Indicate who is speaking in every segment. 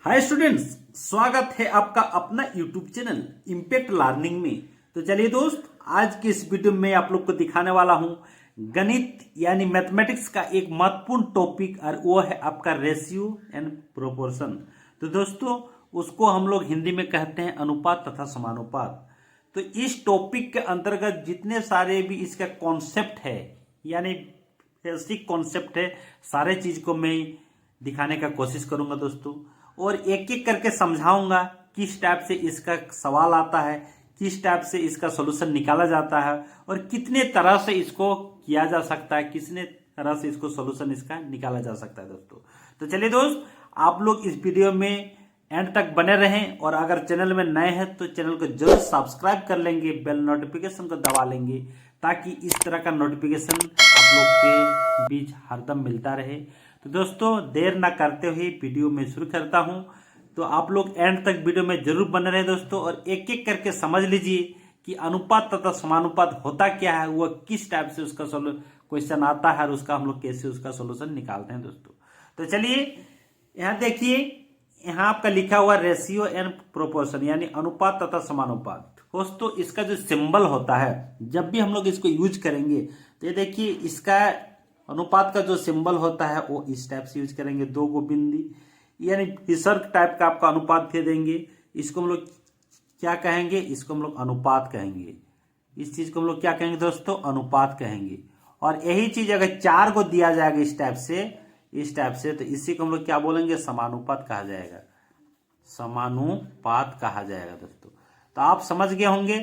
Speaker 1: Hi students, स्वागत है आपका अपना यूट्यूब चैनल इम्पैक्ट लर्निंग में। तो चलिए दोस्त, आज की इस वीडियो में आप लोग को दिखाने वाला हूं गणित यानी मैथमेटिक्स का एक महत्वपूर्ण टॉपिक, और वो है आपका रेशियो एंड प्रोपोर्शन। तो दोस्तों, उसको हम लोग हिंदी में कहते हैं अनुपात तथा समानुपात। तो इस टॉपिक के अंतर्गत जितने सारे भी इसका कॉन्सेप्ट है यानी बेसिक कॉन्सेप्ट है, सारे चीज को मैं दिखाने का कोशिश करूंगा दोस्तों, और एक एक करके समझाऊंगा किस टाइप से इसका सवाल आता है, किस टाइप से इसका सॉल्यूशन निकाला जाता है, और कितने तरह से इसको किया जा सकता है, कितने तरह से इसको सॉल्यूशन इसका निकाला जा सकता है दोस्तों। तो चलिए दोस्त, आप लोग इस वीडियो में एंड तक बने रहें, और अगर चैनल में नए हैं तो चैनल को जरूर सब्सक्राइब कर लेंगे, बेल नोटिफिकेशन को दबा लेंगे, ताकि इस तरह का नोटिफिकेशन आप लोग के बीच हरदम मिलता रहे। तो दोस्तों, देर ना करते हुए वीडियो में शुरू करता हूं। तो आप लोग एंड तक वीडियो में जरूर बने रहे दोस्तों, और एक एक करके समझ लीजिए कि अनुपात तथा समानुपात होता क्या है, वह किस टाइप से उसका क्वेश्चन आता है, और उसका हम लोग कैसे उसका सोल्यूशन निकालते हैं दोस्तों। तो चलिए यहाँ देखिए, यहाँ आपका लिखा हुआ रेशियो एंड प्रोपोर्शन यानी अनुपात तथा समानुपात। दोस्तों, इसका जो सिंबल होता है, जब भी हम लोग इसको यूज करेंगे तो ये देखिए, इसका अनुपात का जो सिंबल होता है वो इस टाइप से यूज करेंगे, दो गो बिंदी यानी विसर्ग टाइप का आपका अनुपात दे देंगे। इसको हम लोग क्या कहेंगे? इसको हम लोग अनुपात कहेंगे। इस चीज को हम लोग क्या कहेंगे दोस्तों? अनुपात कहेंगे। और यही चीज अगर चार को दिया जाएगा इस टाइप से, तो इसी को हम लोग क्या बोलेंगे? समानुपात कहा जाएगा। समानुपात कहा जाएगा दोस्तों। तो आप समझ गए होंगे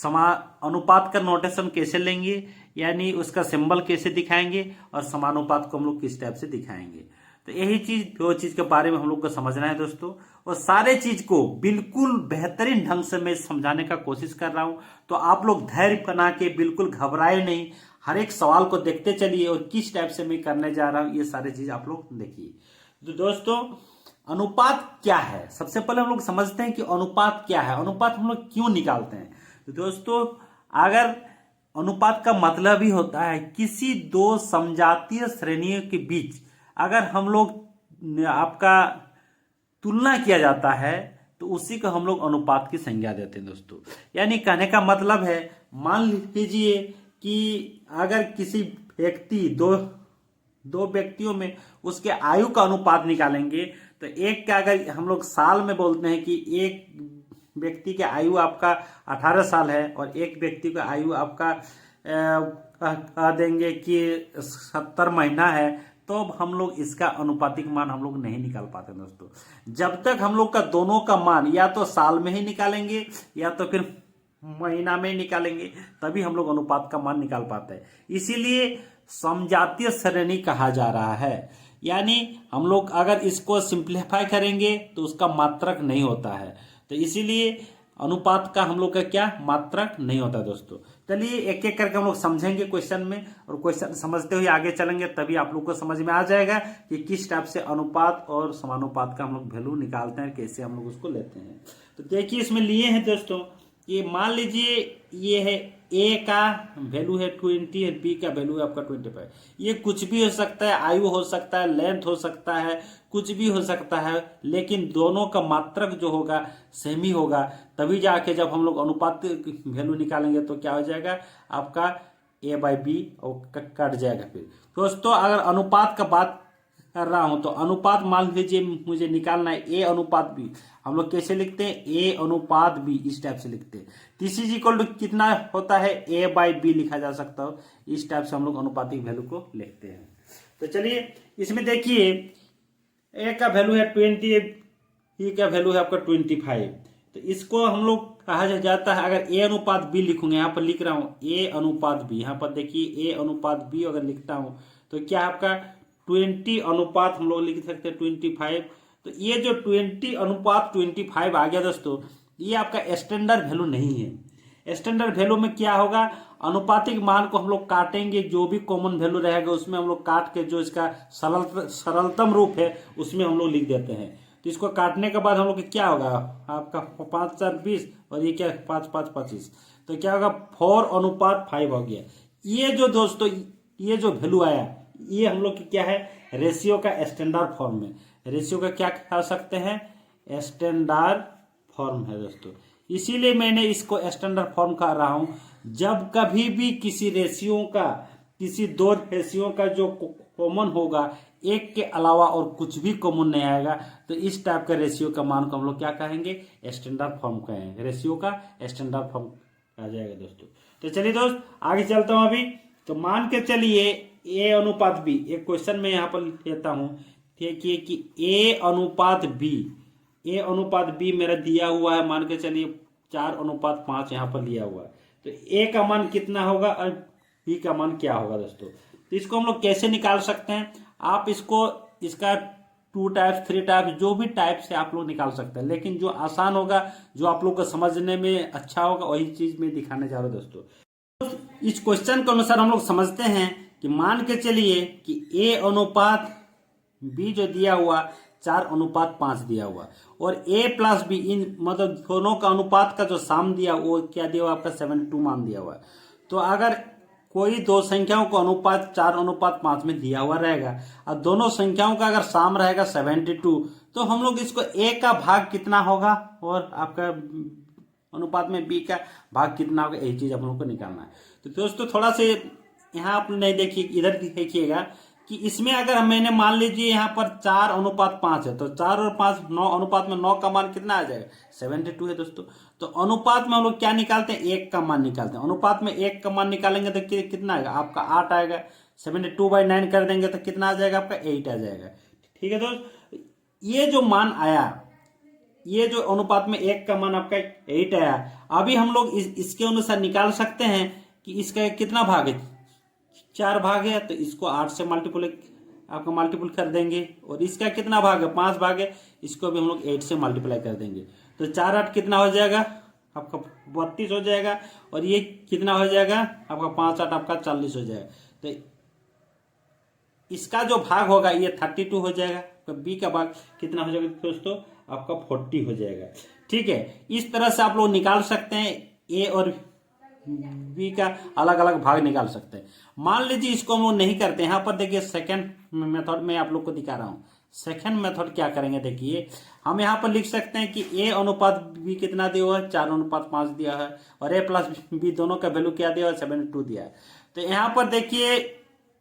Speaker 1: अनुपात का नोटेशन कैसे लेंगे, यानी उसका सिंबल कैसे दिखाएंगे, और समानुपात को हम लोग किस टाइप से दिखाएंगे। तो यही चीज, दो चीज के बारे में हम लोग को समझना है दोस्तों, और सारे चीज को बिल्कुल बेहतरीन ढंग से मैं समझाने का कोशिश कर रहा हूं। तो आप लोग धैर्य बना के बिल्कुल घबराए नहीं, हर एक सवाल को देखते चलिए, और किस टाइप से मैं करने जा रहा हूं ये सारी चीज आप लोग देखिए। तो दोस्तों, अनुपात क्या है? सबसे पहले हम लोग समझते हैं कि अनुपात क्या है, अनुपात हम लोग क्यों निकालते हैं। तो दोस्तों, अगर अनुपात का मतलब ही होता है किसी दो समजातीय श्रेणियों के बीच अगर हम लोग आपका तुलना किया जाता है, तो उसी को हम लोग अनुपात की संज्ञा देते हैं दोस्तों। यानी कहने का मतलब है, मान लीजिए कि अगर किसी व्यक्ति दो व्यक्तियों में उसके आयु का अनुपात निकालेंगे, तो एक का अगर हम लोग साल में बोलते हैं कि एक व्यक्ति की आयु आपका 18 साल है, और एक व्यक्ति का आयु आपका कह देंगे कि 70 महीना है, तो हम लोग इसका अनुपातिक मान हम लोग नहीं निकाल पाते दोस्तों। जब तक हम लोग का दोनों का मान या तो साल में ही निकालेंगे या तो फिर महीना में ही निकालेंगे, तभी हम लोग अनुपात का मान निकाल पाते हैं। इसीलिए समजातीय श्रेणी कहा जा रहा है। यानी हम लोग अगर इसको सिंप्लीफाई करेंगे तो उसका मात्रक नहीं होता है, तो इसीलिए अनुपात का हम लोग का क्या मात्रक नहीं होता दोस्तों। चलिए एक एक करके हम लोग समझेंगे क्वेश्चन में, और क्वेश्चन समझते हुए आगे चलेंगे, तभी आप लोग को समझ में आ जाएगा कि किस टाइप से अनुपात और समानुपात का हम लोग वैल्यू निकालते हैं, कैसे हम लोग उसको लेते हैं। तो देखिए, इसमें लिए हैं दोस्तों, ये मान लीजिए ये है ए का वैल्यू है 20 और बी का वैल्यू है आपका 25। ये कुछ भी हो सकता है, आयु हो सकता है, लेंथ हो सकता है, कुछ भी हो सकता है, लेकिन दोनों का मात्रक जो होगा सेम ही होगा। तभी जाके जब हम लोग अनुपात वैल्यू निकालेंगे तो क्या हो जाएगा आपका a बाई बी, और कट जाएगा। फिर दोस्तों, अगर अनुपात का बात कर रहा हूं तो अनुपात मान लीजिए मुझे निकालना है ए अनुपात बी। हम लोग कैसे लिखते हैं? ए अनुपात बी, इस टाइप से लिखते हैं। दिस इज इक्वल टू कितना होता है? ए बाई बी लिखा जा सकता हो। इस टाइप से हम लोग अनुपातिक वैल्यू को लिखते हैं। तो चलिए इसमें देखिए, ए का वैल्यू है 20, बी का वैल्यू है आपका 25। तो इसको हम लोग कहा जाता है, अगर ए अनुपात बी लिखूंगे, यहाँ पर लिख रहा हूं ए अनुपात बी, यहाँ पर देखिए ए अनुपात बी अगर लिखता हूं तो क्या आपका 20 अनुपात हम लोग लिख सकते हैं 25। तो ये जो 20 अनुपात 25 आ गया दोस्तों, ये आपका स्टैंडर्ड वैल्यू नहीं है। स्टैंडर्ड वैल्यू में क्या होगा? अनुपातिक मान को हम लोग काटेंगे, जो भी कॉमन वैल्यू रहेगा उसमें हम लोग काट के जो इसका सरलतम रूप है उसमें हम लोग लिख देते हैं। तो इसको काटने के बाद हम लोग क्या होगा आपका 5 4 20, और ये क्या 5 5 25, तो क्या होगा 4 अनुपात 5 हो गया। ये जो दोस्तों, ये जो वैल्यू आया, ये हम लोग की क्या है? रेशियो का स्टैंडर्ड फॉर्म में। रेशियो का क्या कह सकते हैं? स्टैंडर्ड फॉर्म है दोस्तों। इसीलिए मैंने इसको स्टैंडर्ड फॉर्म कह रहा हूं। जब कभी भी किसी रेशियो का, किसी दो रेशियो का जो कॉमन होगा, एक के अलावा और कुछ भी कॉमन नहीं आएगा, तो इस टाइप का रेशियो का मान को हम लोग क्या कहेंगे, स्टैंडर्ड फॉर्म कहेंगे। रेशियो का स्टैंडर्ड फॉर्म आ जाएगा दोस्तों। तो चलिए दोस्त आगे चलता हूं अभी। तो मान के चलिए ए अनुपात बी, एक क्वेश्चन में यहाँ पर लेता हूं, देखिए कि ए अनुपात बी मेरा दिया हुआ है, मान के चलिए 4:5 यहाँ पर लिया हुआ है। तो ए का मान कितना होगा और बी का मान क्या होगा दोस्तों। तो इसको हम लोग कैसे निकाल सकते हैं, आप इसका 2 टाइप्स 3 टाइप्स जो भी टाइप से आप लोग निकाल सकते हैं, लेकिन जो आसान होगा, जो आप लोग को समझने में अच्छा होगा, वही चीज में दिखाने जा रहा हूं दोस्तों। इस क्वेश्चन के अनुसार हम लोग समझते हैं कि मान के चलिए कि ए अनुपात बी जो दिया हुआ 4:5 दिया हुआ, और ए प्लस बी इन मतलब दोनों का अनुपात का जो साम दिया वो क्या दिया हुआ आपका 72 मान दिया हुआ। तो अगर कोई दो संख्याओं को अनुपात 4:5 में दिया हुआ रहेगा और दोनों संख्याओं का अगर साम रहेगा 72, तो हम लोग इसको ए का भाग कितना होगा और आपका अनुपात में बी का भाग कितना होगा, यही चीज आप लोगों को निकालना है। तो दोस्तों थोड़ा से यहाँ आप नहीं देखिए, इधर देखिएगा कि इसमें अगर मैंने मान लीजिए यहाँ पर 4:5 है, तो 4 और 5 9 अनुपात में 9 का मान कितना आ जाएगा, 72 है दोस्तों। तो अनुपात में हम लोग क्या निकालते हैं, 1 का मान निकालते हैं। अनुपात में 1 का मान निकालेंगे तो कितना आएगा आपका 8 आएगा। 72/9 कर देंगे तो कितना आ जाएगा आपका 8 आ जाएगा। ठीक है दोस्त, ये जो मान आया, ये जो अनुपात में 1 का मान आपका 8 आया, अभी हम लोग इसके अनुसार निकाल सकते हैं कि इसका कितना भाग है, 4 भाग है, तो इसको 8 से मल्टीपल कर देंगे। और इसका कितना भाग है, 5 भाग है, इसको भी हम लोग 8 से मल्टीप्लाई कर देंगे। तो 4 8 कितना हो जाएगा आपका 32 हो जाएगा, और ये कितना हो जाएगा आपका 5 8 आपका 40 हो जाएगा। तो इसका जो भाग होगा ये 32 हो जाएगा। तो बी का भाग कितना हो जाएगा दोस्तों, आपका 40 हो जाएगा। ठीक है, इस तरह से आप लोग निकाल सकते हैं, ए और बी का अलग अलग भाग निकाल सकते हैं। मान लीजिए इसको हम लोग नहीं करते, यहाँ पर देखिए सेकंड मेथड में आप लोग को दिखा रहा हूँ। सेकंड मेथड क्या करेंगे, देखिए हम यहाँ पर लिख सकते हैं कि ए अनुपात बी कितना दिया हुआ है, 4:5 दिया है, और ए प्लस बी दोनों का वैल्यू क्या दिया है, 72 दिया है। तो यहाँ पर देखिए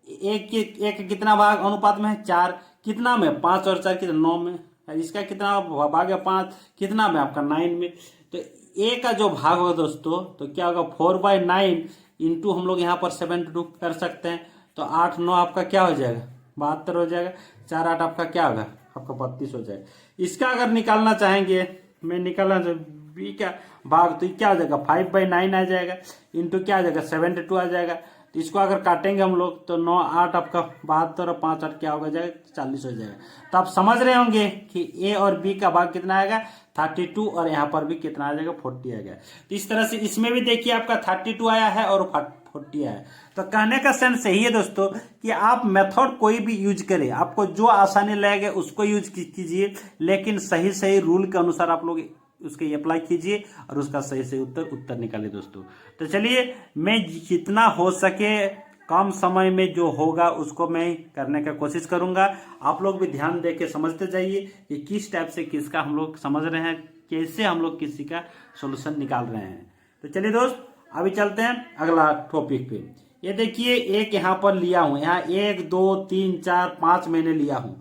Speaker 1: एक कितना भाग अनुपात में है, 4 कितना में, 5 और 4 कितना 9 में, इसका कितना भाग है 5 कितना में आपका 9 में। तो ए का जो भाग होगा दोस्तों, तो क्या होगा 4/9 इंटू हम लोग यहाँ पर 72 कर सकते हैं। तो 8 9 आपका क्या हो जाएगा 72 हो जाएगा, 4 8 आपका क्या होगा आपका 32 हो जाएगा। इसका अगर निकालना चाहेंगे, मैं निकालना बी का भाग, तो क्या हो जाएगा 5/9 आ जाएगा, इंटू क्या आ जाएगा 72 आ जाएगा। तो इसको अगर काटेंगे हम लोग तो 9 8 आपका 72 और 5 8 क्या होगा जाएगा 40 हो जाएगा। तो आप समझ रहे होंगे कि ए और बी का भाग कितना आएगा 32, और यहाँ पर भी कितना आ जाएगा 40 आएगा। तो इस तरह से इसमें भी देखिए आपका 32 आया है और 40 आया है। तो कहने का सेंस यही है दोस्तों कि आप मेथड कोई भी यूज करें, आपको जो आसानी लगे उसको यूज कीजिए, लेकिन सही सही रूल के अनुसार आप लोग उसके अप्लाई कीजिए और उसका सही से उत्तर निकालिए दोस्तों। तो चलिए, मैं जितना हो सके कम समय में जो होगा उसको मैं करने का कोशिश करूंगा। आप लोग भी ध्यान दे के समझते जाइए कि किस टाइप से किसका हम लोग समझ रहे हैं, कैसे हम लोग किसी का सोल्यूशन निकाल रहे हैं। तो चलिए दोस्त अभी चलते हैं अगला टॉपिक पे। ये देखिए एक यहाँ पर लिया हूं, यहाँ 1 2 3 4 5 मैंने लिया हूं।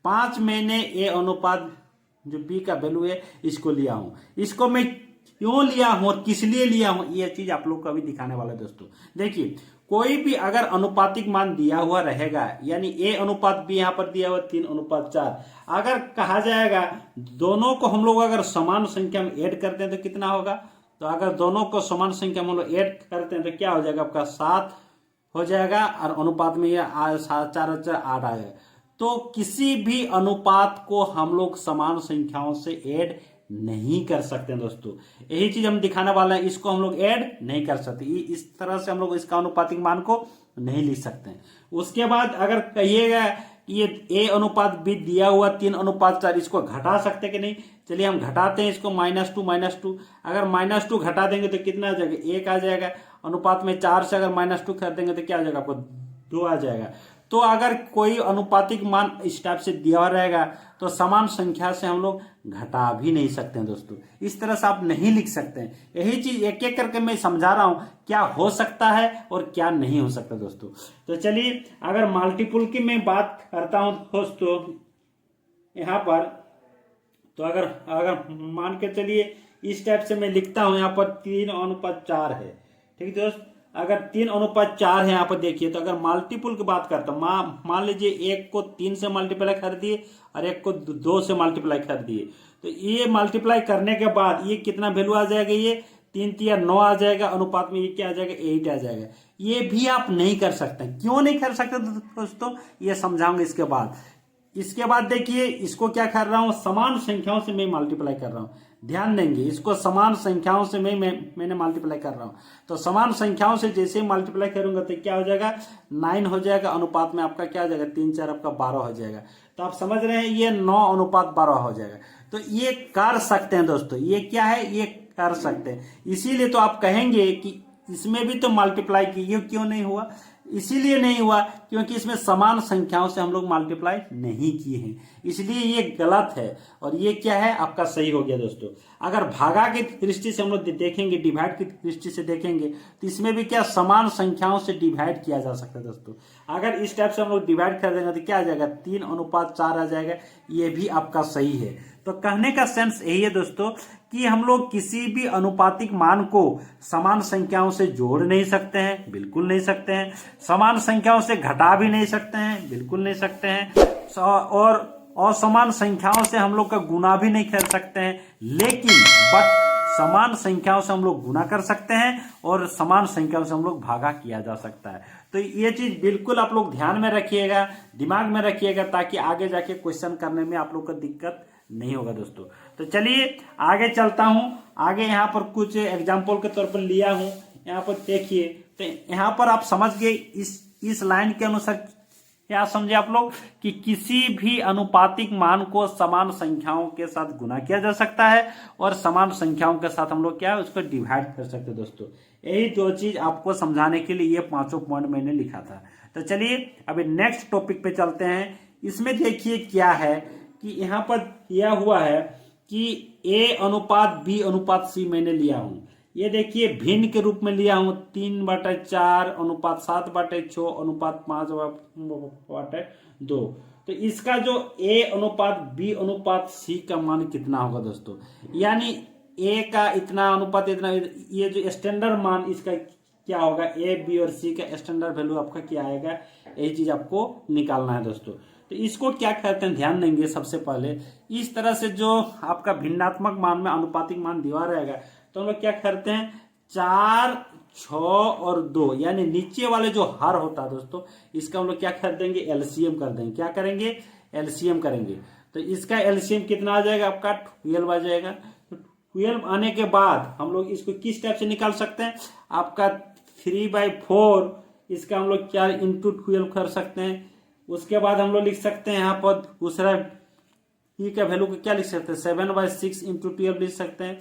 Speaker 1: 5 मैंने ए अनुपात जो बी का वैल्यू है इसको लिया हूं। इसको मैं क्यों लिया हूं और किस लिए लिया हूं, ये चीज आप लोग को अभी दिखाने वाला है दोस्तों। देखिए कोई भी अगर अनुपातिक मान दिया हुआ रहेगा, यानी ए अनुपात बी यहाँ पर दिया हुआ 3:4, अगर कहा जाएगा दोनों को हम लोग अगर समान संख्या में ऐड करते हैं तो कितना होगा, तो अगर दोनों को समान संख्या में हम लोग ऐड करते हैं तो क्या हो जाएगा आपका 7 हो जाएगा, और अनुपात में ये 4 और 4 8 आएगा। तो किसी भी अनुपात को हम लोग समान संख्याओं से ऐड नहीं कर सकते हैं दोस्तों। यही चीज हम दिखाने वाले हैं, इसको हम लोग ऐड नहीं कर सकते, इस तरह से हम लोग इसका अनुपातिक मान को नहीं लिख सकते हैं। उसके बाद अगर कहिएगा कि ये ए अनुपात बी दिया हुआ 3:4, इसको घटा सकते कि नहीं, चलिए हम घटाते हैं इसको -2 अगर -2 घटा देंगे तो कितना आ जाएगा 1 आ जाएगा। अनुपात में 4 से अगर -2 कर देंगे तो क्या आ जाएगा आपको 2 आ जाएगा। तो अगर कोई अनुपातिक मान इस टाइप से दिया रहेगा तो समान संख्या से हम लोग घटा भी नहीं सकते हैं दोस्तों। इस तरह से आप नहीं लिख सकते हैं। यही चीज एक एक करके मैं समझा रहा हूं क्या हो सकता है और क्या नहीं हो सकता दोस्तों। तो चलिए अगर मल्टीपुल की मैं बात करता हूं दोस्तों यहाँ पर, तो अगर अगर मान के चलिए इस टाइप से मैं लिखता हूं, यहाँ पर 3:4 है। ठीक है दोस्त, अगर 3:4 है यहाँ पर देखिए, तो अगर मल्टीपुल की बात करता हूँ, मान लीजिए एक को 3 से मल्टीप्लाई कर दिए और एक को 2 से मल्टीप्लाई कर दिए, तो ये मल्टीप्लाई करने के बाद ये कितना वैल्यू आ जाएगा, ये 3×3=9 आ जाएगा, अनुपात में ये क्या आ जाएगा, 8 आ जाएगा। ये भी आप नहीं कर सकते। क्यों नहीं कर सकते दोस्तों, ये समझाऊंगा इसके बाद। इसके बाद देखिए इसको क्या कर रहा हूं, समान संख्याओं से मैं मल्टीप्लाई कर रहा हूं। ध्यान देंगे, इसको समान संख्याओं से मैंने मल्टीप्लाई कर रहा हूं। तो समान संख्याओं से जैसे ही मल्टीप्लाई करूंगा तो क्या हो जाएगा, 9 हो जाएगा, अनुपात में आपका क्या हो जाएगा, 3×4 आपका 12 हो जाएगा। तो आप समझ रहे हैं ये 9:12 हो जाएगा। तो ये कर सकते हैं दोस्तों, ये क्या है, ये कर सकते हैं। इसीलिए तो आप कहेंगे कि इसमें भी तो मल्टीप्लाई कीजिए, क्यों नहीं हुआ, इसीलिए नहीं हुआ क्योंकि इसमें समान संख्याओं से हम लोग मल्टीप्लाई नहीं किए हैं, इसलिए ये गलत है। और ये क्या है, आपका सही हो गया दोस्तों। अगर भागा की दृष्टि से हम लोग देखेंगे, डिवाइड की दृष्टि से देखेंगे, तो इसमें भी क्या समान संख्याओं से डिवाइड किया जा सकता है दोस्तों। अगर इस टाइप से हम लोग डिवाइड कर देंगे तो क्या आ जाएगा, 3:4 आ जाएगा। ये भी आपका सही है। तो कहने का सेंस यही है दोस्तों कि हम लोग किसी भी अनुपातिक मान को समान संख्याओं से जोड़ नहीं सकते हैं, बिल्कुल नहीं सकते हैं। समान संख्याओं से घटा भी नहीं सकते हैं, बिल्कुल नहीं सकते हैं। और असमान संख्याओं से हम लोग का गुना भी नहीं कर सकते हैं। लेकिन समान संख्याओं से हम लोग गुना कर सकते हैं और समान संख्याओं से हम लोग भागा किया जा सकता है। तो ये चीज बिल्कुल आप लोग ध्यान में रखिएगा, दिमाग में रखिएगा, ताकि आगे जाके क्वेश्चन करने में आप लोग को दिक्कत नहीं होगा दोस्तों। तो चलिए आगे चलता हूं। आगे यहाँ पर कुछ एग्जाम्पल के तौर पर लिया हूं, यहाँ पर देखिए। तो यहाँ पर आप समझ गए, इस लाइन के अनुसार क्या समझे आप लोग कि किसी भी अनुपातिक मान को समान संख्याओं के साथ गुना किया जा सकता है और समान संख्याओं के साथ हम लोग क्या है उसको डिवाइड कर सकते हैं दोस्तों। यही दो चीज आपको समझाने के लिए ये 5 पॉइंट मैंने लिखा था। तो चलिए अभी नेक्स्ट टॉपिक पे चलते हैं। इसमें देखिए क्या है कि यहाँ पर दिया हुआ है कि A:B:C मैंने लिया हूं। ये देखिए भिन्न के रूप में लिया हूं, 3/4 अनुपात 7/6 अनुपात 5/2। तो इसका जो A:B:C का मान कितना होगा दोस्तों, यानी A का इतना अनुपात इतना, ये जो स्टैंडर्ड मान इसका क्या होगा, A, B और C का स्टैंडर्ड वैल्यू आपका क्या आएगा, यही चीज आपको निकालना है दोस्तों। तो इसको क्या कहते हैं, ध्यान देंगे। सबसे पहले इस तरह से जो आपका भिन्नात्मक मान में अनुपातिक मान दिया रहेगा तो हम लोग क्या करते हैं, 4, 6 और 2 यानी नीचे वाले जो हर होता है दोस्तों, इसका हम लोग क्या कर देंगे, एलसीएम कर देंगे। क्या करेंगे, एलसीएम करेंगे। तो इसका एलसीएम कितना आ जाएगा, आपका 12 आ जाएगा। तो 12 आने के बाद हम लोग इसको किस टाइप से निकाल सकते हैं, आपका 3/4 इसका हम लोग क्या × 12 कर सकते हैं। उसके बाद हम लोग लिख सकते हैं यहाँ पर दूसरा ई का वैल्यू को क्या लिख सकते हैं, 7/6 × 12 लिख सकते हैं।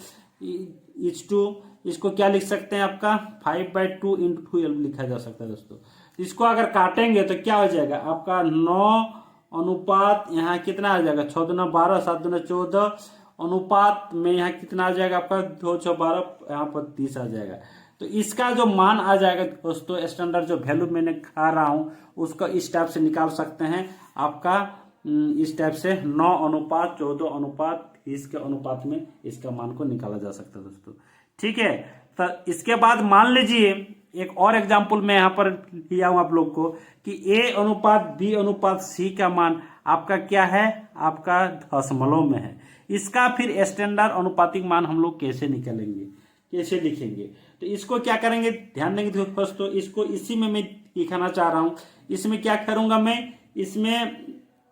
Speaker 1: इसको क्या लिख सकते हैं, आपका 5/2 × 12 लिखा जा सकता है दोस्तों। इसको अगर काटेंगे तो क्या हो जाएगा, आपका 9 अनुपात यहाँ कितना आ जाएगा, 6 दूना 12 7 दूना 14 अनुपात में यहाँ कितना आ जाएगा, आपका 2 6 12 यहाँ पर 30 आ जाएगा। तो इसका जो मान आ जाएगा दोस्तों, स्टैंडर्ड जो वैल्यू मैंने खा रहा हूं उसको इस टाइप से निकाल सकते हैं। आपका इस टाइप से 9:14:30 के अनुपात में इसका मान को निकाला जा सकता है दोस्तों। ठीक है। तो इसके बाद मान लीजिए एक और एग्जांपल मैं यहाँ पर लिया हूं आप लोग को कि A:B:C का मान आपका क्या है, आपका दशमलव में है। इसका फिर स्टैंडर्ड अनुपातिक मान हम लोग कैसे निकालेंगे, कैसे लिखेंगे। तो इसको क्या करेंगे, ध्यान देंगे दोस्तों। इसको इसी में मैं दिखाना चाह रहा हूं। इसमें क्या करूंगा मैं, इसमें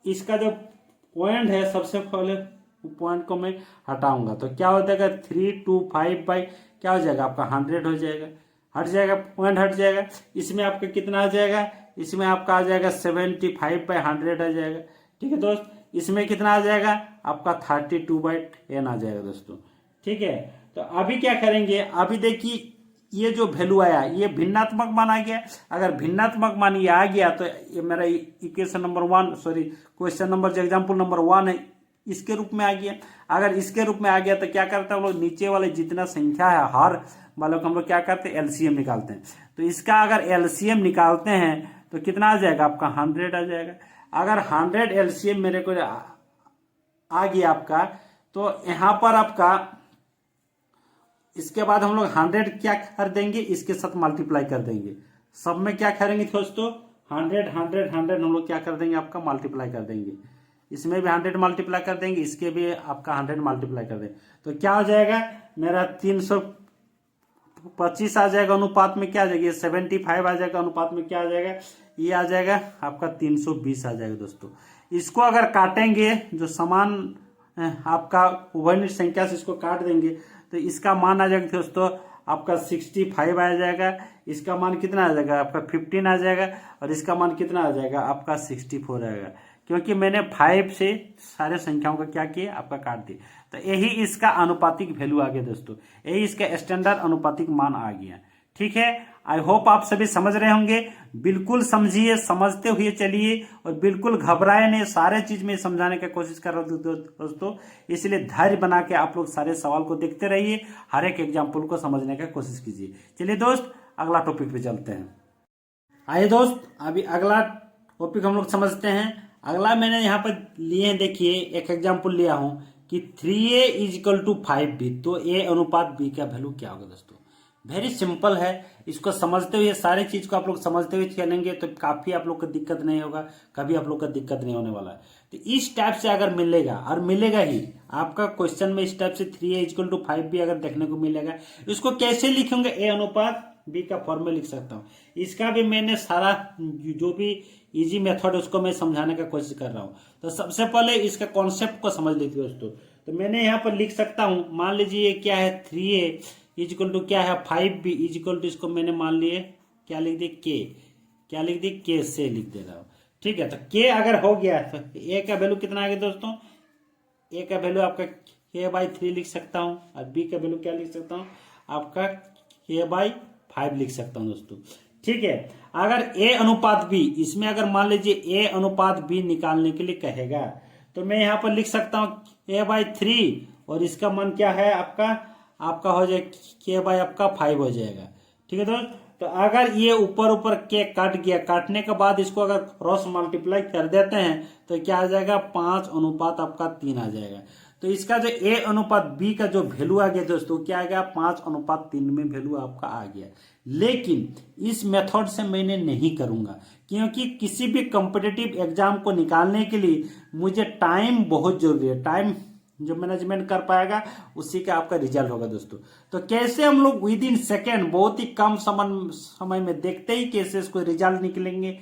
Speaker 1: इसका जो पॉइंट है सबसे पहले पॉइंट को मैं हटाऊंगा। तो क्या हो जाएगा, 3 2 5 बाई क्या हो जाएगा, आपका 100 हो जाएगा, हट जाएगा, पॉइंट हट जाएगा। इसमें आपका कितना आ जाएगा, इसमें आपका आ जाएगा 75/100 आ जाएगा। ठीक है दोस्त। इसमें कितना आ जाएगा, आपका 32/10 आ जाएगा दोस्तों। ठीक है। तो अभी क्या करेंगे, अभी देखिए ये जो वैल्यू आया ये भिन्नात्मक मान आ गया। अगर भिन्नात्मक मान ये आ गया तो ये मेरा equation number 1 sorry question number जो एग्जाम्पल नंबर 1 है इसके रूप में आ गया। अगर इसके रूप में आ गया तो क्या करते हैं हम लोग, नीचे वाले जितना संख्या है हर वालों को हम लोग क्या करते हैं, एलसीएम निकालते हैं। तो इसका अगर एलसीएम निकालते हैं तो कितना आ जाएगा आपका 100 आ जाएगा। अगर 100 एलसीएम मेरे को आ गया आपका, तो यहां पर आपका इसके बाद हम लोग 100 क्या कर देंगे, इसके साथ मल्टीप्लाई कर देंगे। सब में क्या करेंगे दोस्तों, 100 100 100 हम लोग क्या कर देंगे आपका मल्टीप्लाई कर देंगे। इसमें भी 100 मल्टीप्लाई कर देंगे, इसके भी आपका 100 मल्टीप्लाई कर देंगे। तो क्या हो जाएगा मेरा 325 आ जाएगा, अनुपात में क्या आ जाएगा 75 आ जाएगा, अनुपात में क्या आ जाएगा ये आ जाएगा आपका 320 आ जाएगा दोस्तों। इसको अगर काटेंगे जो समान आपका उभयनिष्ठ संख्या से इसको काट देंगे तो इसका मान आ जाएगा दोस्तों आपका 65 आ जाएगा। इसका मान कितना आ जाएगा आपका 15 आ जाएगा, और इसका मान कितना आ जाएगा आपका 64 आएगा, क्योंकि मैंने 5 से सारे संख्याओं का क्या किया आपका काट दिया। तो यही इसका अनुपातिक वैल्यू आ गया दोस्तों, यही इसका स्टैंडर्ड अनुपातिक मान आ गया। ठीक है, आई होप आप सभी समझ रहे होंगे। बिल्कुल समझिए, समझते हुए चलिए और बिल्कुल घबराए नहीं। सारे चीज में समझाने की कोशिश कर रहा हूं दोस्तों, इसलिए धैर्य बना के आप लोग सारे सवाल को देखते रहिए, हर एक एग्जाम्पल को समझने की कोशिश कीजिए। चलिए दोस्त अगला टॉपिक पे चलते हैं। आइए दोस्त अभी अगला टॉपिक हम लोग समझते हैं। अगला मैंने यहाँ पर लिए हैं, देखिए एक एग्जाम्पल लिया हूं कि 3a = 5b, तो a अनुपात b का वैल्यू क्या होगा दोस्तों। वेरी सिंपल है, इसको समझते हुए सारी चीज को आप लोग समझते हुए चलेंगे तो काफी आप लोग को दिक्कत नहीं होगा, कभी आप लोग का दिक्कत नहीं होने वाला है। तो इस टाइप से अगर मिलेगा, और मिलेगा ही आपका क्वेश्चन में, इस टाइप से 3a = 5b अगर देखने को मिलेगा, इसको कैसे लिखेंगे, a अनुपात b का फॉर्म में लिख सकता हूँ। इसका भी मैंने सारा जो भी इजी मेथड उसको मैं समझाने का कोशिश कर रहा हूँ। तो सबसे पहले इसका कॉन्सेप्ट को समझ लीजिए दोस्तों। तो मैंने यहाँ पर लिख सकता हूँ, मान लीजिए क्या है 3a = क्या है 5b = इसको मैंने मान लिए क्या लिख दिए k, क्या लिख दिए k से लिख दे रहा हूँ। ठीक है, तो k अगर हो गया तो a का वैल्यू कितना आ गया दोस्तों, a का वैल्यू आपका k/3 लिख सकता हूँ, और b का वैल्यू क्या लिख सकता हूँ आपका k/5 लिख सकता हूँ दोस्तों। ठीक है, अगर a अनुपात b, इसमें अगर मान लीजिए a अनुपात b निकालने के लिए कहेगा तो मैं यहाँ पर लिख सकता हूँ k/3, और इसका मान क्या है आपका हो जाएगा k/5 हो जाएगा। ठीक है दोस्त, तो अगर ये ऊपर ऊपर k कट गया, काटने के बाद इसको अगर क्रॉस मल्टीप्लाई कर देते हैं तो क्या आ जाएगा 5:3 आ जाएगा। तो इसका जो a अनुपात b का जो वैल्यू आ गया दोस्तों, क्या आ गया 5:3 में वैल्यू आपका आ गया। लेकिन इस मेथड से मैंने नहीं करूंगा, क्योंकि किसी भी कॉम्पिटिटिव एग्जाम को निकालने के लिए मुझे टाइम बहुत जरूरी है। टाइम जो मैनेजमेंट कर पाएगा उसी का आपका रिजल्ट होगा दोस्तों। तो कैसे हम लोग विद इन सेकेंड, बहुत ही कम समय में देखते ही कैसे इसको रिजल्ट लिख लेंगे,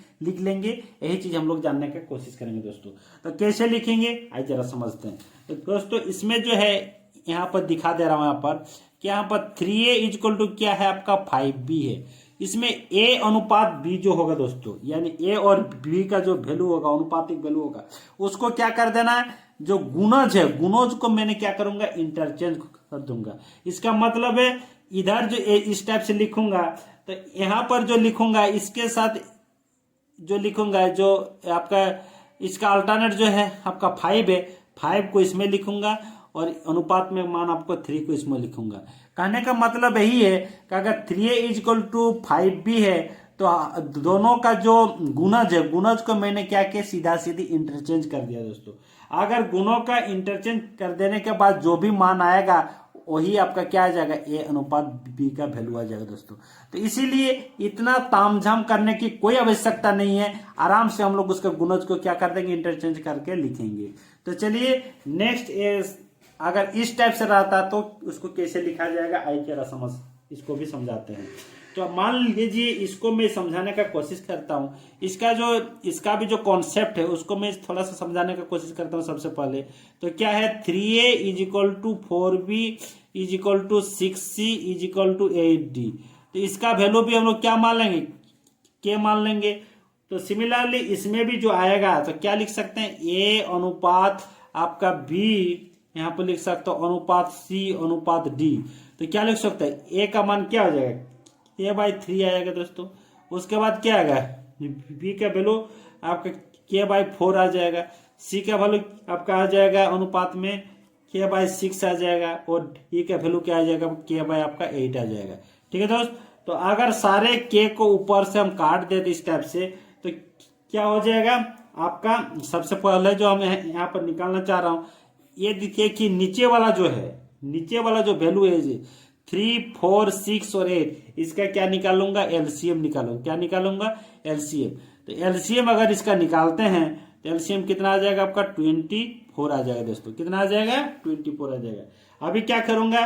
Speaker 1: यही चीज हम लोग जानने की कोशिश करेंगे दोस्तों। तो कैसे लिखेंगे आइए जरा समझते हैं। तो दोस्तों इसमें जो है यहाँ पर दिखा दे रहा हूं, यहाँ पर कि यहाँ पर 3a = क्या है आपका 5b है। इसमें a अनुपात b जो होगा दोस्तों, यानी a और b का जो वैल्यू होगा, अनुपातिक वैल्यू होगा, उसको क्या कर देना है, जो गुणज है, गुणज को मैंने क्या करूंगा इंटरचेंज कर दूंगा। इसका मतलब है इधर जो इस टाइप से लिखूंगा, तो यहां पर जो लिखूंगा इसके साथ जो लिखूंगा, जो आपका इसका अल्टरनेट जो है आपका 5 है, 5 को इसमें लिखूंगा, और अनुपात में मान आपको 3 को इसमें लिखूंगा। कहने का मतलब यही है कि अगर 3a = 5b है तो दोनों का जो गुणज है, गुणज को मैंने क्या किया सीधा सीधी इंटरचेंज कर दिया दोस्तों। अगर गुणों का इंटरचेंज कर देने के बाद जो भी मान आएगा वही आपका क्या आ जाएगा a अनुपात b का वैल्यू आ जाएगा दोस्तों। तो इसीलिए इतना तामझाम करने की कोई आवश्यकता नहीं है, आराम से हम लोग उसका गुणज को क्या कर देंगे इंटरचेंज करके लिखेंगे। तो चलिए नेक्स्ट, अगर इस टाइप से रहता तो उसको कैसे लिखा जाएगा आइए जरा समझ, इसको भी समझाते हैं। तो मान लीजिए इसको मैं समझाने का कोशिश करता हूं, इसका भी जो कॉन्सेप्ट है उसको मैं थोड़ा सा समझाने का कोशिश करता हूं। सबसे पहले तो क्या है 3a = 4b = 6c = 8d, तो इसका वैल्यू भी हम लोग क्या मान लेंगे k मान लेंगे। तो सिमिलरली इसमें भी जो आएगा तो क्या लिख सकते हैं a अनुपात आपका b, यहाँ पर लिख सकते हो अनुपात c अनुपात d। तो क्या लिख सकते हैं a का मान क्या हो जाएगा k/3 आएगा दोस्तों। उसके बाद क्या आएगा, b का वैल्यू आपका k/4 आ जाएगा, c का वैल्यू आपका आ जाएगा अनुपात में k/6 आ जाएगा, और d का वैल्यू क्या आ जाएगा, k/8 आ जाएगा। ठीक है दोस्त, तो अगर सारे k को ऊपर से हम काट देते इस टाइप से तो क्या हो जाएगा आपका, सबसे पहले जो हम यहाँ पर निकालना चाह रहा हूं, ये देखिए कि नीचे वाला जो है, नीचे वाला जो वैल्यू है 3, 4, 6 और 8, इसका क्या निकालूंगा, एलसीएम निकालूंगा। क्या निकालूंगा, एलसीएम। तो एलसीएम अगर इसका निकालते हैं तो एलसीएम कितना आ जाएगा आपका, 24 आ जाएगा दोस्तों। कितना आ जाएगा, 24 आ जाएगा। अभी क्या करूंगा,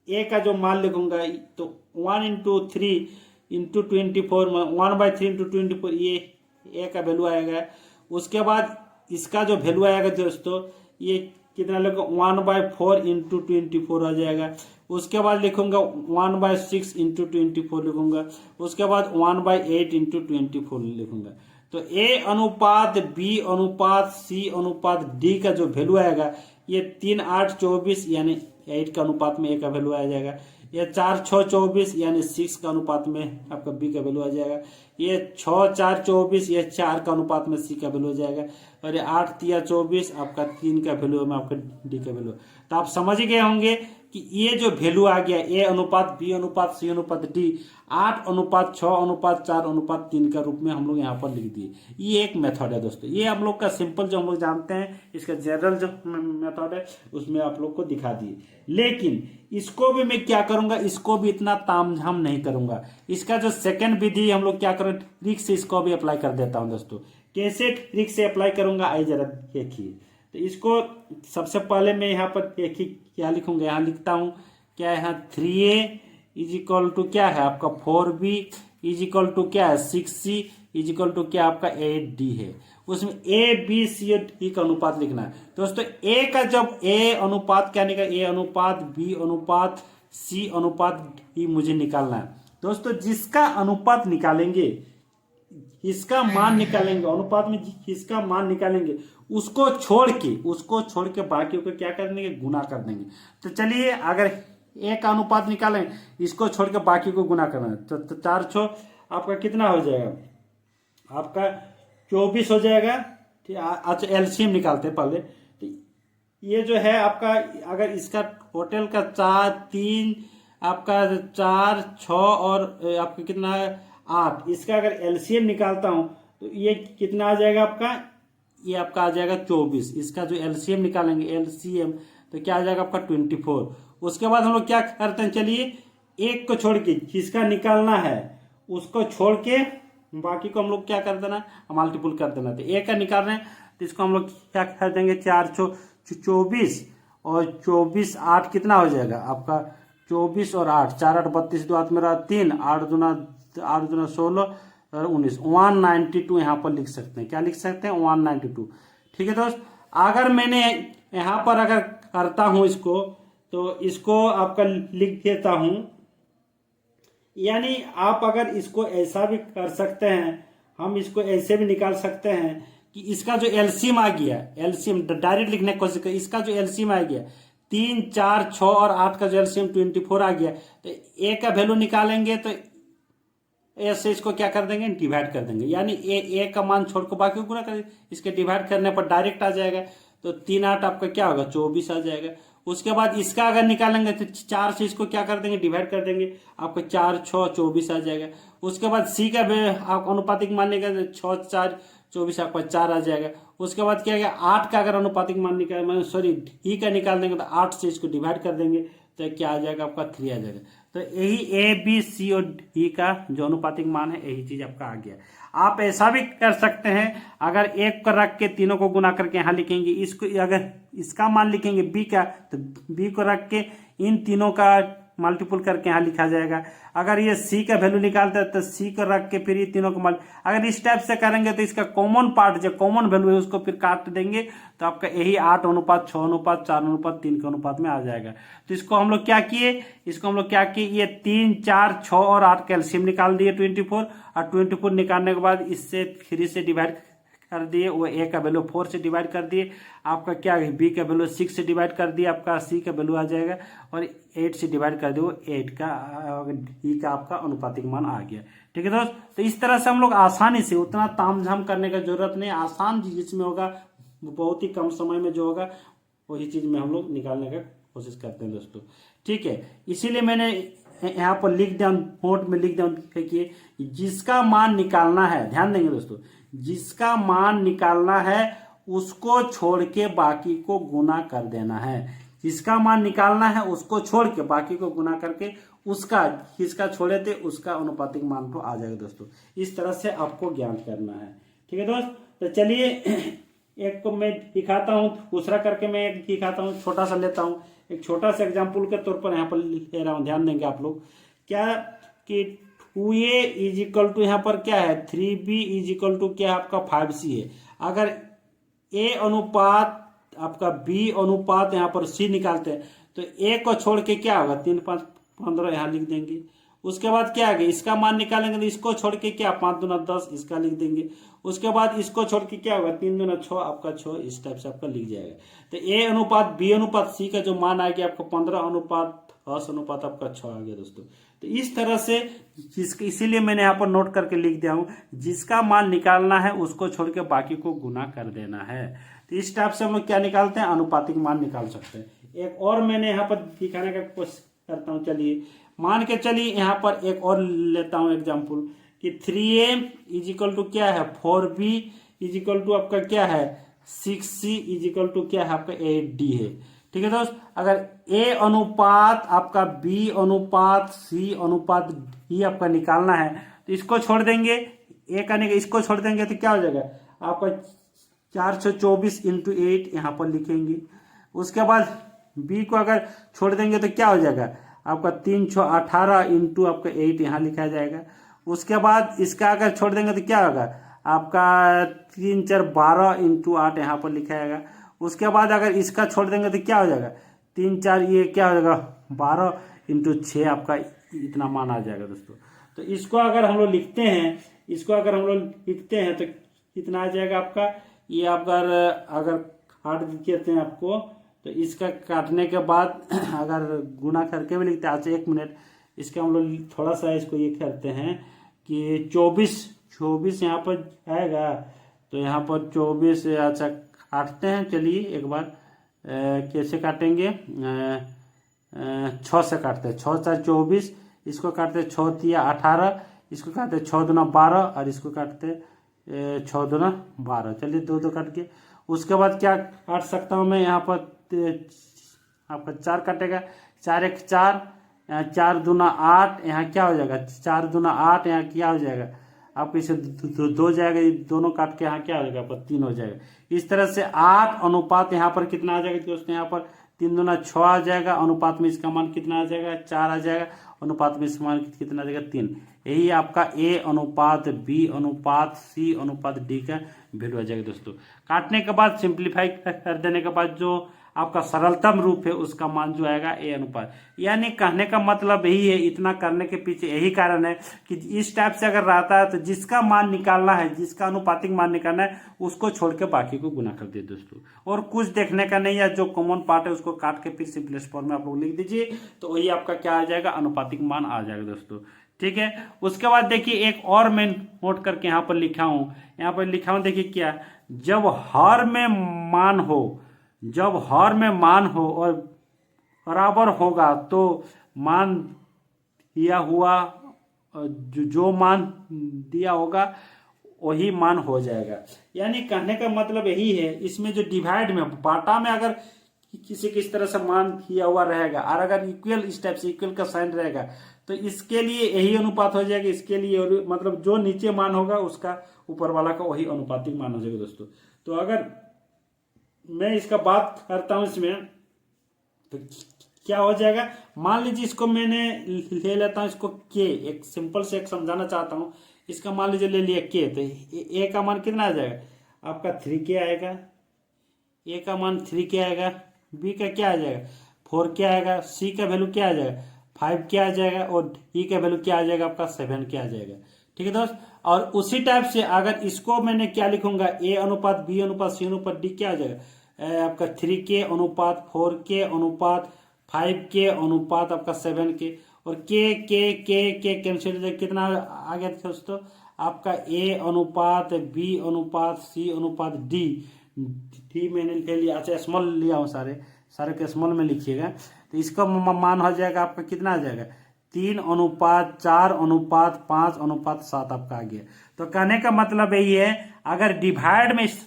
Speaker 1: ए का जो मान लिखूंगा, तो 1 × 3 × 24, 1/3 × 24, ये ए का वैल्यू आएगा। उसके बाद इसका जो वैल्यू आएगा दोस्तों, ये कितना लगेगा, 1/4 × 24 आ जाएगा। उसके बाद लिखूंगा 1/6 × 24 लिखूंगा। उसके बाद 1/8 × 24 लिखूंगा। तो ए अनुपात बी अनुपात सी अनुपात डी का जो वैल्यू आएगा, ये 3, 8, 24 यानी 8 का अनुपात में ए का वैल्यू आ जाएगा। ये 4, 6, 24 यानी 6 का अनुपात में आपका बी का वैल्यू आ जाएगा। ये 6, 4, 24 ये 4 का अनुपात में सी का वैल्यू हो जाएगा। और ये 8, 3, 24 आपका 3 का वैल्यू में आपका डी का वैल्यू। तो आप समझ गए होंगे कि ये जो वैल्यू आ गया ए अनुपात बी अनुपात सी अनुपात डी 8:6:4:3 का रूप में हम लोग यहाँ पर लिख दिए। ये एक मेथड है दोस्तों, ये हम लोग का सिंपल जो हम लोग जानते हैं, इसका जनरल जो मेथड है उसमें आप लोग को दिखा दिए। लेकिन इसको भी मैं क्या करूंगा, इसको भी इतना तामझाम नहीं करूंगा। इसका जो सेकंड विधि हम लोग क्या करें, ट्रिक से इसको भी अप्लाई कर देता हूं दोस्तों। कैसे ट्रिक से अप्लाई करूंगा, आइए जरा देखिए। तो इसको सबसे पहले मैं यहाँ पर देखिए क्या लिखूंगा, यहाँ लिखता हूं क्या, यहाँ 3a = क्या है आपका 4b = क्या है 6c = क्या आपका 8d है। उसमें a b c और d का अनुपात लिखना है दोस्तों। a का जब a अनुपात क्या निकला, a अनुपात b अनुपात c अनुपात d मुझे निकालना है दोस्तों। जिसका अनुपात निकालेंगे, इसका मान निकालेंगे, अनुपात में इसका मान निकालेंगे, उसको छोड़ के बाकी को क्या कर देंगे, गुना कर देंगे। तो चलिए, अगर ए का अनुपात निकालें, इसको छोड़ के बाकी को गुना करना है, तो 4, 6 आपका कितना हो जाएगा, आपका 24 हो जाएगा। ठीक, अच्छा एलसीएम निकालते हैं पहले। तो ये जो है आपका, अगर इसका टोटल का 4, 3 आपका 4, 6 और आपका कितना है 8, इसका अगर एलसीएम निकालता हूं तो ये कितना आ जाएगा आपका, ये आपका आ जाएगा 24। इसका जो एलसीएम निकालेंगे, एलसीएम, तो क्या आ जाएगा आपका 24। उसके बाद हम लोग क्या करते हैं, चलिए एक को छोड़ के जिसका निकालना है उसको छोड़ के बाकी को हम लोग क्या कर देना, मल्टीपल कर देना। तो एक का निकाल रहे हैं तो इसको हम लोग क्या कर देंगे, 4, 24 और 24, 8 कितना हो जाएगा आपका 24 और 8, 4, 8, 32, 2 हाथ में रहा 3, 8 दूना 16 और 19, 192 यहाँ पर लिख सकते हैं। क्या लिख सकते हैं, 192। ठीक है दोस्त, अगर मैंने यहाँ पर अगर करता हूं इसको, तो इसको आपका लिख देता हूं, यानी आप अगर इसको ऐसा भी कर सकते हैं, हम इसको ऐसे भी निकाल सकते हैं कि इसका जो एलसीएम आ गया, एलसीएम डायरेक्ट लिखने की कोशिश करें, इसका जो एलसीएम आ गया 3, 4, 6 और 8 का जो एलसीएम 24 आ गया, तो ए का वैल्यू निकालेंगे तो ऐसे इसको क्या कर देंगे, डिवाइड कर देंगे। यानी ए का मान छोड़ को बाकी को गुना कर, इसके डिवाइड करने पर डायरेक्ट आ जाएगा। तो 3, 8 आपका क्या होगा 24 आ जाएगा। उसके बाद इसका अगर निकालेंगे तो 4 से इसको क्या कर देंगे, डिवाइड कर देंगे, आपको 4, 6, 24 आ जाएगा। उसके बाद सी का आप अनुपातिक मान लेंगे तो 6, 4, 24 आपका 4 आ जाएगा। उसके बाद क्या है, 8 का अगर अनुपातिक मान निकाल डी का निकाल देंगे तो 8 से इसको डिवाइड कर देंगे तो क्या आ जाएगा आपका 3 आ जाएगा। तो यही ए बी सी और डी का जो अनुपातिक मान है, यही चीज आपका आ गया। आप ऐसा भी कर सकते हैं, अगर एक को रख के तीनों को गुना करके यहाँ लिखेंगे, इसको अगर इसका मान लिखेंगे बी का, तो बी को रख के इन तीनों का मल्टीपल करके यहाँ लिखा जाएगा। अगर ये सी का वैल्यू निकालते हैं तो सी को रख के फिर ये तीनों को अगर इस टाइप से करेंगे तो इसका कॉमन पार्ट जो कॉमन वैल्यू है उसको फिर काट देंगे, तो आपका यही 8:6:4:3 के अनुपात में आ जाएगा। तो इसको हम लोग क्या किए, ये 3, 4, 6 और 8 कैल्शियम निकाल दिए 24, और 24 निकालने के बाद इससे 3 से डिवाइड कर दिए, वो ए का वैल्यू 4 से डिवाइड कर दिए, आपका क्या बी का वैल्यू 6 से डिवाइड कर दिए, आपका सी का वैल्यू आ जाएगा, और 8 से डिवाइड कर दिए, वो 8 का डी का आपका अनुपातिक मान आ गया। ठीक है दोस्त, तो इस तरह से हम लोग आसानी से, उतना तामझाम करने का जरूरत नहीं, आसान चीज जिसमें होगा बहुत ही कम समय में जो होगा वही चीज में हम लोग निकालने का कोशिश करते हैं दोस्तों। ठीक है, इसीलिए मैंने यहाँ पर लिख दिया, नोट में लिख दिया, देखिए जिसका मान निकालना है, ध्यान देंगे दोस्तों, जिसका मान निकालना है उसको छोड़ के बाकी को गुना कर देना है। जिसका मान निकालना है उसको छोड़ के बाकी को गुना करके उसका, किसका छोड़े थे, उसका अनुपातिक मान तो आ जाएगा दोस्तों। इस तरह से आपको ज्ञान करना है। ठीक है दोस्त, तो चलिए एक को मैं दिखाता हूँ, दूसरा करके मैं एक दिखाता हूँ, छोटा सा लेता हूँ, एक छोटा सा एग्जाम्पल के तौर पर यहाँ पर ले रहा हूँ। ध्यान देंगे आप लोग, क्या कि 2a इज इक्वल टू, यहाँ पर क्या है 3b इज इक्वल टू क्या है आपका 5c है। अगर a अनुपात आपका b अनुपात यहाँ पर c निकालते हैं तो a को छोड़ के क्या होगा 3 5 15 यहाँ लिख देंगे। उसके बाद क्या आगे इसका मान निकालेंगे तो इसको छोड़ के क्या 5 दूना 10 इसका लिख देंगे। उसके बाद इसको छोड़ के क्या होगा 3 दूना 6 आपका 6, इस टाइप से आपका लिख जाएगा। तो a अनुपात b अनुपात c का जो मान आ गया आपका 15 अनुपात 10 अनुपात आपका 6 आ गया दोस्तों। तो इस तरह से इसीलिए मैंने यहाँ पर नोट करके लिख दिया हूँ, जिसका मान निकालना है उसको छोड़ के बाकी को गुना कर देना है। तो इस टाइप से हम लोग क्या निकालते हैं, अनुपातिक मान निकाल सकते हैं। एक और मैंने यहाँ पर दिखाने का कोशिश करता हूँ। चलिए मान के चलिए यहाँ पर एक और लेता हूँ एग्जाम्पल कि 3a इज इक्वल टू क्या है 4b इज इक्वल टू आपका क्या है 6c इज इक्वल टू क्या है आपका 8d है। ठीक है दोस्त, अगर a अनुपात आपका b अनुपात c अनुपात d आपका निकालना है तो इसको छोड़ देंगे, a का नहीं इसको छोड़ देंगे तो क्या हो जाएगा आपका 424 इंटू 8 यहाँ पर लिखेंगे। उसके बाद b को अगर छोड़ देंगे तो क्या हो जाएगा आपका 3 6 18 इंटू आपका 8 यहाँ लिखा जाएगा। उसके बाद इसका अगर छोड़ देंगे तो क्या होगा आपका 3 4 12 इंटू 8 यहाँ पर लिखा जाएगा। उसके बाद अगर इसका छोड़ देंगे तो क्या हो जाएगा 3 4 ये क्या हो जाएगा 12 इंटू 6 आपका इतना मान आ जाएगा दोस्तों। तो इसको अगर हम लोग लिखते हैं, इसको अगर हम लोग लिखते हैं तो कितना आ जाएगा आपका, ये अगर काट देते हैं आपको तो इसका काटने के बाद अगर गुना करके भी लिखते हैं, अच्छा 1 मिनट, इसका हम लोग थोड़ा सा इसको ये करते हैं कि 24 यहाँ पर आएगा तो यहाँ पर 24 अच्छा काटते हैं। चलिए एक बार कैसे काटेंगे, 6 से काटते हैं, 6 4 24, इसको काटते 6 3 18, इसको काटते 6 दूना 12 और इसको काटते 6 दूना 12। चलिए 2 2 काट के उसके बाद क्या काट सकता हूँ मैं, यहाँ पर आपका 4 काटेगा, 4 1 4, 4 दूना 8, यहाँ क्या हो जाएगा 4 दूना 8, यहाँ क्या हो जाएगा आपको इसे 2 जाएगा, दोनों काट के यहाँ क्या हो जाएगा आपका 3 हो जाएगा। इस तरह से 8 अनुपात यहाँ पर कितना आ जाएगा दोस्तों, यहाँ पर 3 दूना 6 आ जाएगा, अनुपात में इसका मान कितना आ जाएगा 4 आ जाएगा, अनुपात में इसका मान कितना आ जाएगा 3। यही आपका a अनुपात b अनुपात c अनुपात d का वैल्यू आ जाएगा दोस्तों। काटने के बाद सिंप्लीफाई कर देने के बाद जो आपका सरलतम रूप है उसका मान जो आएगा a अनुपात। यानी कहने का मतलब यही है, इतना करने के पीछे यही कारण है कि इस टाइप से अगर रहता है तो जिसका मान निकालना है, जिसका अनुपातिक मान निकालना है उसको छोड़ के बाकी को गुना कर दे दोस्तों। और कुछ देखने का नहीं है, जो कॉमन पार्ट है उसको काट के फिर सिंपलेस्ट फॉर्म में आप लोग लिख दीजिए तो वही आपका क्या आ जाएगा अनुपातिक मान आ जाएगा दोस्तों। ठीक है, उसके बाद देखिए एक और मैं नोट करके यहाँ पर लिखा हूँ, यहाँ पर लिखा हूँ देखिए क्या, जब हर में मान हो, जब हर में मान हो और बराबर होगा तो मान दिया हुआ, जो मान दिया होगा वही मान हो जाएगा। यानी कहने का मतलब यही है, इसमें जो डिवाइड में बाटा में अगर किस तरह से मान दिया हुआ रहेगा और अगर इक्वल इस टाइप से इक्वल का साइन रहेगा तो इसके लिए यही अनुपात हो जाएगा, इसके लिए और मतलब जो नीचे मान होगा उसका ऊपर वाला का वही अनुपातिक मान हो जाएगा दोस्तों। तो अगर मैं इसका बात करता हूं इसमें तो क्या हो जाएगा, मान लीजिए इसको मैंने ले लेता हूं इसको के, एक सिंपल से एक समझाना चाहता हूं, इसका मान लीजिए ले लिया के, तो ए का मान कितना आ जाएगा आपका 3k आएगा, ए का मान 3k आएगा, बी का क्या आ जाएगा 4k आएगा, सी का वैल्यू क्या आ जाएगा 5k आ जाएगा और ई का वैल्यू क्या आ जाएगा आपका 7k आ जाएगा। ठीक है दोस्त। और उसी टाइप से अगर इसको मैंने क्या लिखूंगा, ए अनुपात बी अनुपात सी अनुपात डी, क्या आ जाएगा आपका 3K अनुपात 4K अनुपात 5K अनुपात आपका 7K, और के कैंसिल कितना आ गया दोस्तों आपका ए अनुपात बी अनुपात सी अनुपात डी। डी मैंने ले लिया, अच्छा स्मॉल लिया हूँ, सारे के स्मॉल में लिखिएगा। तो इसका मान हो जाएगा आपका कितना आ जाएगा 3:4:5:7 आपका आ गया। तो कहने का मतलब यही है, अगर डिवाइड में इस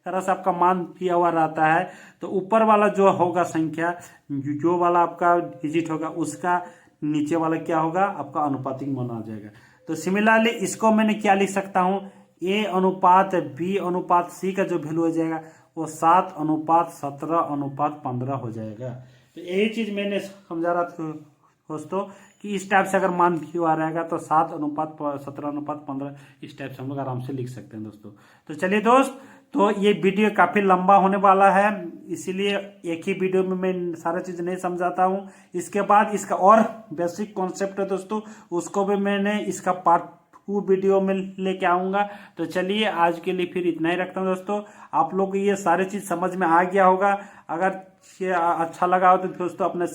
Speaker 1: तरह से आपका मान किया हुआ रहता है तो ऊपर वाला जो होगा संख्या, जो वाला आपका डिजिट होगा, उसका नीचे वाला क्या होगा आपका अनुपातिक मान आ जाएगा। तो सिमिलरली इसको मैंने क्या लिख सकता हूं, ए अनुपात बी अनुपात सी का जो वैल्यू हो जाएगा वो 7:17:15 हो जाएगा। तो यही चीज मैंने समझा रहा था दोस्तों कि इस टाइप से अगर मान क्यू आ रहेगा तो 7:17:15 इस टाइप से हम लोग आराम से लिख सकते हैं दोस्तों। तो चलिए दोस्त, तो ये वीडियो काफी लंबा होने वाला है, इसीलिए एक ही वीडियो में मैं सारा चीज नहीं समझाता हूँ। इसके बाद इसका और बेसिक कॉन्सेप्ट है दोस्तों, उसको भी मैंने इसका पार्ट 2 वीडियो में लेके आऊंगा। तो चलिए आज के लिए फिर इतना ही रखता हूँ दोस्तों। आप लोग को ये सारी चीज समझ में आ गया होगा। अगर ये अच्छा लगा हो तो दोस्तों अपने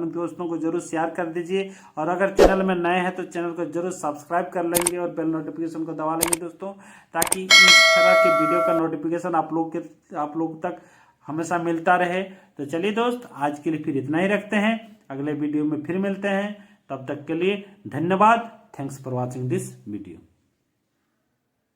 Speaker 1: दोस्तों को जरूर शेयर कर दीजिए, और अगर चैनल में नए हैं तो चैनल को जरूर सब्सक्राइब कर लेंगे और बेल नोटिफिकेशन को दबा लेंगे दोस्तों, ताकि इस तरह के वीडियो का नोटिफिकेशन आप लोग तक हमेशा मिलता रहे। तो चलिए दोस्त, आज के लिए फिर इतना ही रखते हैं, अगले वीडियो में फिर मिलते हैं। तब तक के लिए धन्यवाद। Thanks for watching this video.